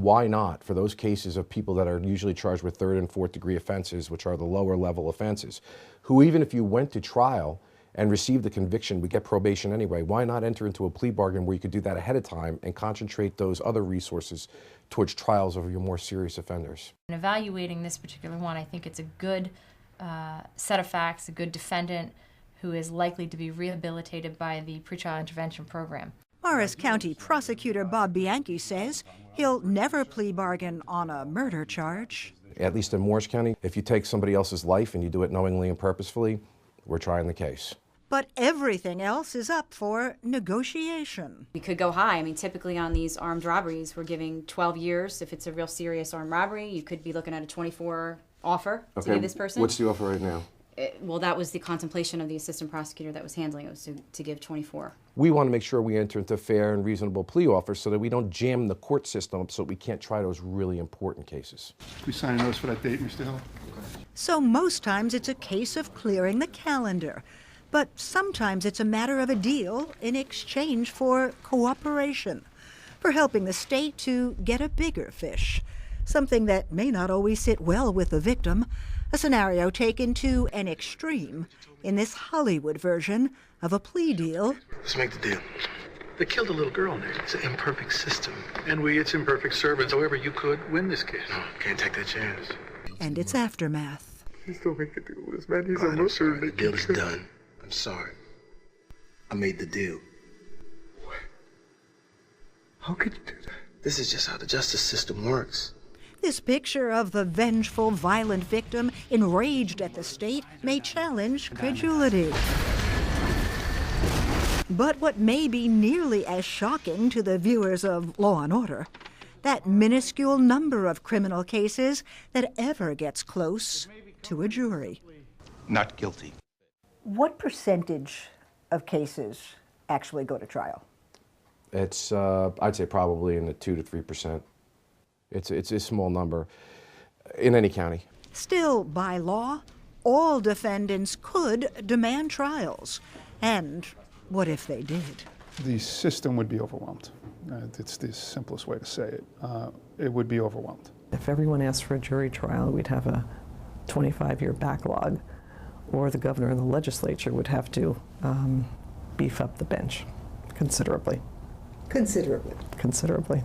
Why not, for those cases of people that are usually charged with 3rd and 4th degree offenses, which are the lower level offenses, who even if you went to trial and received a conviction, we get probation anyway, why not enter into a plea bargain where you could do that ahead of time and concentrate those other resources towards trials of your more serious offenders? In evaluating this particular one, I think it's a good set of facts, a good defendant who is likely to be rehabilitated by the pretrial intervention program. Morris County Prosecutor Bianchi says he'll never plea bargain on a murder charge. At least in Morris County, if you take somebody else's life and you do it knowingly and purposefully, we're trying the case. But everything else is up for negotiation. We could go high. I mean, typically on these armed robberies, we're giving 12 years. If it's a real serious armed robbery, you could be looking at a 24 offer to give this person. What's the offer right now? Well, that was the contemplation of the assistant prosecutor that was handling it, was to give 24. We want to make sure we enter into fair and reasonable plea offers so that we don't jam the court system up so we can't try those really important cases. We sign a notice for that date, Mr. Hill? So most times it's a case of clearing the calendar. But sometimes it's a matter of a deal in exchange for cooperation, for helping the state to get a bigger fish, something that may not always sit well with the victim, a scenario taken to an extreme in this Hollywood version of a plea deal. Let's make the deal. They killed a little girl, Nick. It's an imperfect system. And we, its imperfect servants. However, you could win this case. No, can't take that chance. And its aftermath. Please don't make a deal with this man. He's almost sure the deal is done. I'm sorry. I made the deal. What? How could you do that? This is just how the justice system works. This picture of the vengeful, violent victim enraged at the state may challenge credulity. But what may be nearly as shocking to the viewers of Law and Order, that minuscule number of criminal cases that ever gets close to a jury. Not guilty. What percentage of cases actually go to trial? It's, I'd say probably in the 2 to 3%. It's a small number in any county. Still, by law, all defendants could demand trials. And what if they did? The system would be overwhelmed. It's the simplest way to say it. It would be overwhelmed. If everyone asked for a jury trial, we'd have a 25-year backlog, or the governor and the legislature would have to beef up the bench considerably. Considerably. Considerably.